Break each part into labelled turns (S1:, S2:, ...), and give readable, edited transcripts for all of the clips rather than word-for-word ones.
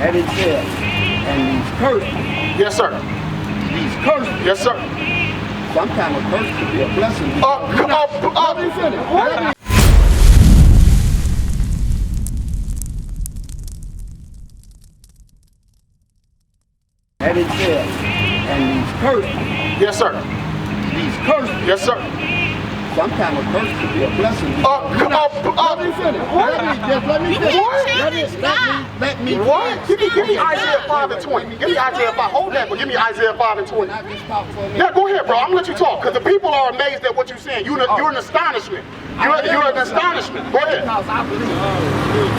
S1: And it says, and these curses.
S2: Yes, sir.
S1: These curses.
S2: Yes, sir.
S1: Sometimes a curse could be a blessing.
S2: Let
S1: me finish. And it says, and these curses.
S2: Yes, sir.
S1: These curses.
S2: Yes, sir.
S1: Sometimes a curse could be a blessing.
S2: Let
S1: me finish. Let me finish. Let me
S2: what? Give me Isaiah 5 and 20. Give me Isaiah 5. Hold that, but give me Isaiah 5 and 20. Yeah, go ahead, bro. I'm gonna let you talk, because the people are amazed at what you're saying. You're an astonishment. You're an astonishment. Go ahead.
S1: Because I believe.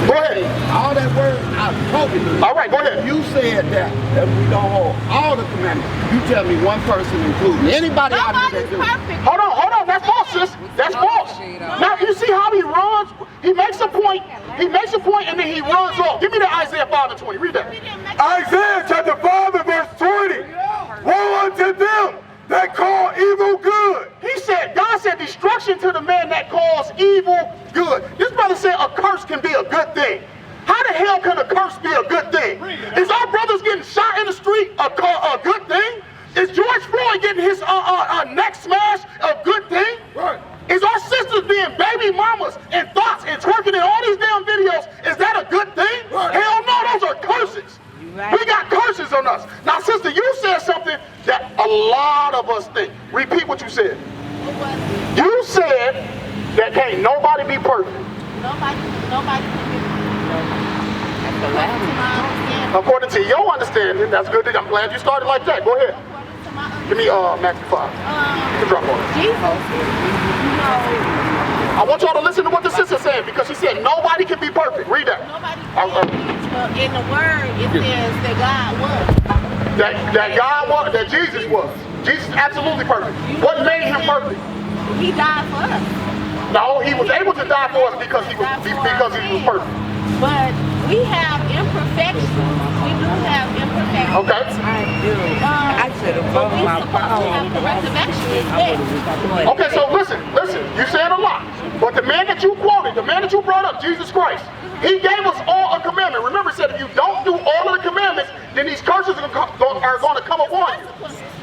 S2: Go ahead.
S1: All that word I told you.
S2: All right, go ahead.
S1: You said that we don't hold all the commandments. You tell me one person, including anybody out there that do it.
S2: Hold on. That's false, sis. That's false. Now, you see how he runs? He makes a point, and then he runs off. Give me the Isaiah 5 and 20. Read that.
S3: Isaiah chapter 5 and verse 20. Woe unto them that call evil good.
S2: He said, God said, destruction to the man that calls evil good. This brother said a curse can be a good thing. How the hell can a curse be a good thing? Is our brothers getting shot in the street a good thing? Is George Floyd getting his neck smashed a good thing?
S3: Right.
S2: Is our sisters being baby mamas and thoughts and twerking in all these damn videos, is that a good thing? Right. Hell no, those are curses. Right. We got curses on us. Now, sister, you said something that a lot of us think. Repeat what you said. You said that can't nobody be perfect.
S4: Nobody can be perfect.
S2: According to your understanding, that's good. I'm glad you started like that. Go ahead. Give me Matthew 5. You can drop on it.
S4: Jesus,
S2: I want y'all to listen to what the sister said, because she said nobody can be perfect. Read that.
S4: Nobody can be. In the word, it says that God was.
S2: That God was, that Jesus was. Jesus is absolutely perfect. What made him perfect?
S4: He died for us.
S2: No, he was able to die for us because he was perfect.
S4: But we have imperfections. We do have imperfections.
S2: Okay.
S5: I should have
S4: but we supposed to have corrective action.
S2: Okay, so listen. You said a lot. But the man that you quoted, the man that you brought up, Jesus Christ, he gave us all a commandment. Remember, he said if you don't do all of the commandments, then these curses are going to come upon you.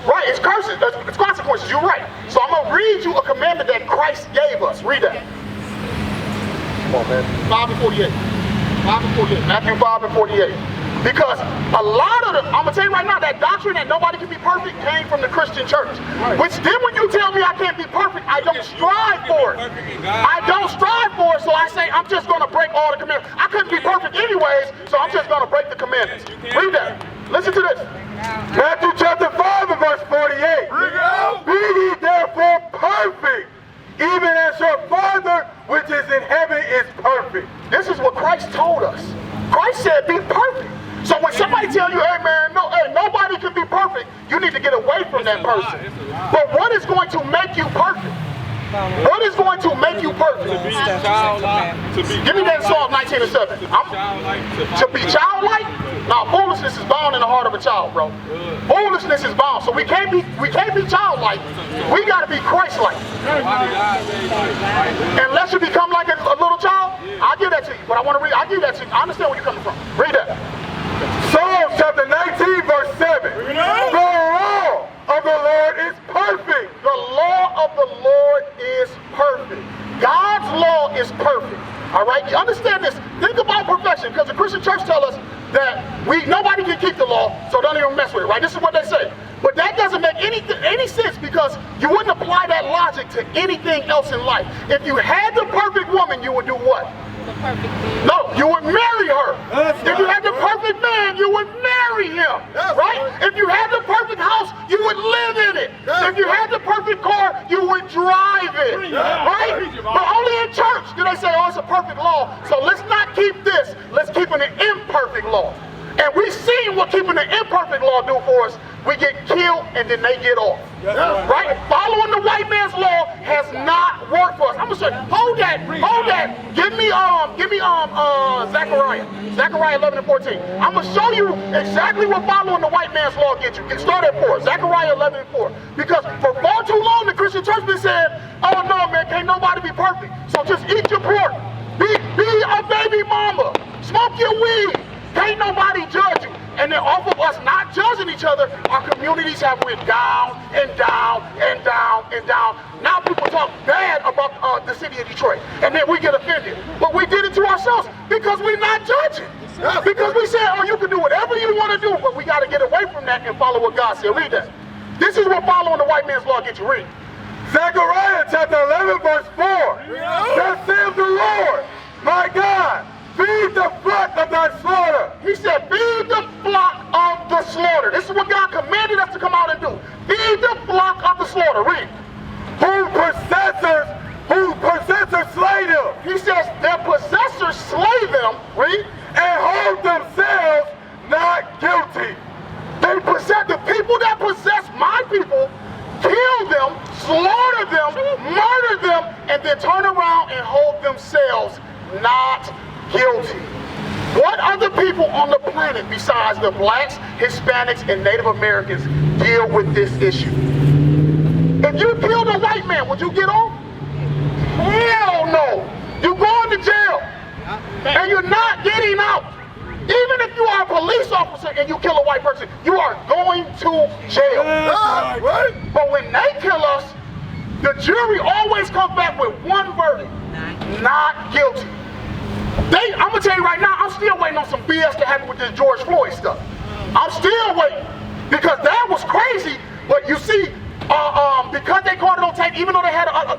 S2: Right, it's curses, it's consequences, you're right. So I'm going to read you a commandment that Christ gave us. Read that. Come on, man. 5 and 48. 5 and 48. Matthew 5 and 48. Because a lot of the, I'm going to tell you right now, that doctrine that nobody can be perfect came from the Christian church. Right. Which then when you tell me I can't be perfect, I don't strive for it. I don't strive for it, so I say I'm just going to break all the commandments. I couldn't be perfect anyways, so I'm just going to break the commandments. Read that. Listen to this.
S3: Matthew chapter 5 and verse 48. Be ye therefore perfect, even as your Father which is in heaven is perfect.
S2: This is what Christ told us. Christ said be perfect. So when somebody tell you, hey man, nobody can be perfect, you need to get away from that person. But what is going to make you perfect? What is going to make you perfect? Give me that Psalm 19 and 7. To be childlike? Now foolishness is bound in the heart of a child, bro. Foolishness is bound. So we can't be childlike. We gotta be Christ-like. Unless you become like a little child, I'll give that to you. But I'll give that to you. I understand where you're coming from. Read that.
S3: Psalm chapter 19 verse 7. The law of the Lord is perfect.
S2: The law of the Lord is perfect. God's law is perfect. All right, you understand this? Think about perfection, because the Christian church tell us that nobody can keep the law, so don't even mess with it. Right? This is what they say. But that doesn't make any sense, because you wouldn't apply that logic to anything else in life. If you had the perfect woman, you would do what?
S4: The perfect man.
S2: No, you would marry her. If you had the perfect man, you would marry him. Right? If you had the perfect house, you would live in it. If you had the perfect car, you would drive it. Right? But only in church do they say, oh, it's a perfect law. So let's not keep this. Let's keep an imperfect law. And we've seen what keeping an imperfect law do for us. We get killed and then they get off. Right? Following the white man's law has not worked for us. I'm gonna say, hold that. Give me Zechariah 11 and 14. I'm gonna show you exactly what following the white man's law gets you. Start at 4. Zechariah 11 and 4. Because for far too long the Christian church been saying, oh no man, can't nobody be perfect. So just eat your pork. Be a baby mama. Smoke your weed. Can't nobody judge you. And then off of us not judging each other, our communities have went down and down and down and down. Now people talk bad about the city of Detroit, and then we get offended. But we did it to ourselves because we're not judging. Because we said, oh, you can do whatever you want to do, but we got to get away from that and follow what God said. Read that. This is what following the white man's law gets you. Read.
S3: Zechariah chapter 11 verse 4. Thus saith the Lord, my God, feed the flock of thy slaughter.
S2: He said, feed the flock of the slaughter. This is what God commanded us to come out and do. Feed the flock of the slaughter. Read.
S3: Whose possessors slay them.
S2: He says, their possessors slay them. Read.
S3: And hold themselves not guilty.
S2: They possess, the people that possess my people, kill them, slaughter them, murder them, and then turn around and hold themselves not guilty. What other people on the planet besides the blacks, Hispanics, and Native Americans deal with this issue? If you killed a white man, would you get off? Hell no. You're going to jail. And you're not getting out. Even if you are a police officer and you kill a white person, you are going to jail. Right? But when they kill us, the jury always comes back with one verdict. Not guilty. I'm going to tell you right now, I'm still waiting on some BS to happen with this George Floyd stuff. I'm still waiting. Because that was crazy. But you see, because they caught it on tape, even though they've had other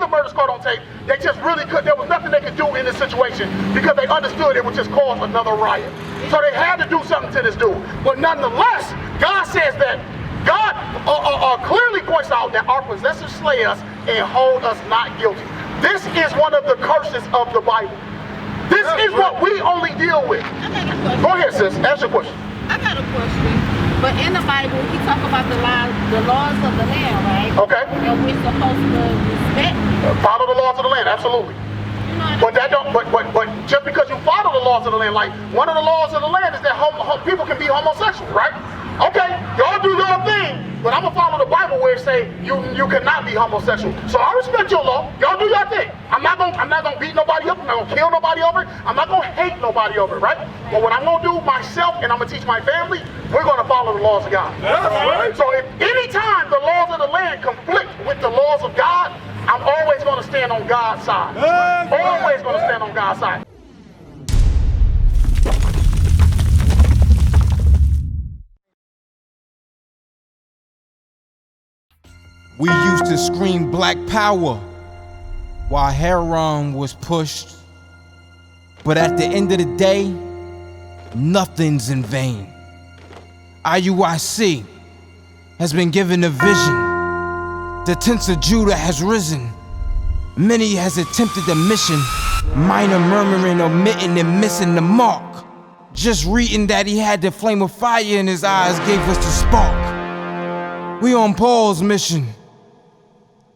S2: murders caught on tape, they just really couldn't. There was nothing they could do in this situation because they understood it would just cause another riot. So they had to do something to this dude. But nonetheless, God says that God clearly points out that our possessors slay us and hold us not guilty. This is one of the curses of the Bible. This is what we only deal with. Go ahead, sis. Ask your question.
S4: I got a question. But in the Bible, he talk about the laws of the land, right?
S2: Okay.
S4: And we're supposed to respect.
S2: Follow the laws of the land, absolutely.
S4: You know
S2: But that don't. But just because you follow the laws of the land, like one of the laws of the land is that people can be homosexual, right? Okay, y'all do your thing, but I'm gonna follow the Bible where it say you cannot be homosexual. So I respect your law. Y'all do your thing. I'm not gonna beat nobody up. I'm not gonna kill nobody over it. I'm not gonna hate nobody over it, right? But what I'm gonna do myself and I'm gonna teach my family, we're gonna follow the laws of God. Right. So if any time the laws of the land conflict with the laws of God, I'm always gonna stand on God's side. Always gonna stand on God's side.
S6: We used to scream black power while heroin was pushed. But at the end of the day, nothing's in vain. IUIC has been given a vision. The tents of Judah has risen. Many has attempted the mission, minor murmuring, omitting, and missing the mark. Just reading that he had the flame of fire in his eyes gave us the spark. We on Paul's mission.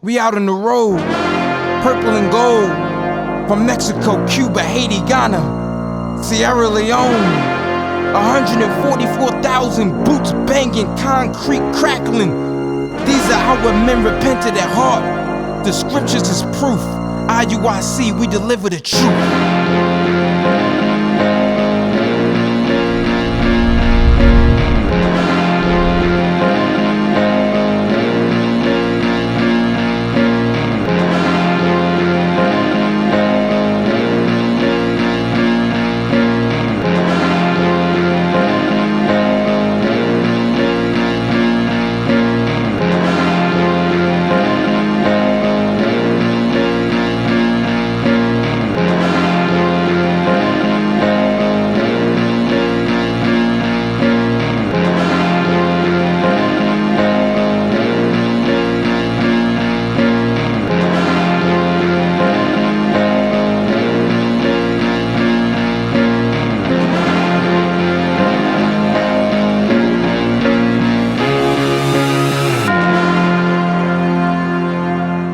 S6: We out on the road, purple and gold, from Mexico, Cuba, Haiti, Ghana, Sierra Leone. 144,000 boots banging, concrete crackling. These are our men repented at heart. The scriptures is proof. IUIC, we deliver the truth.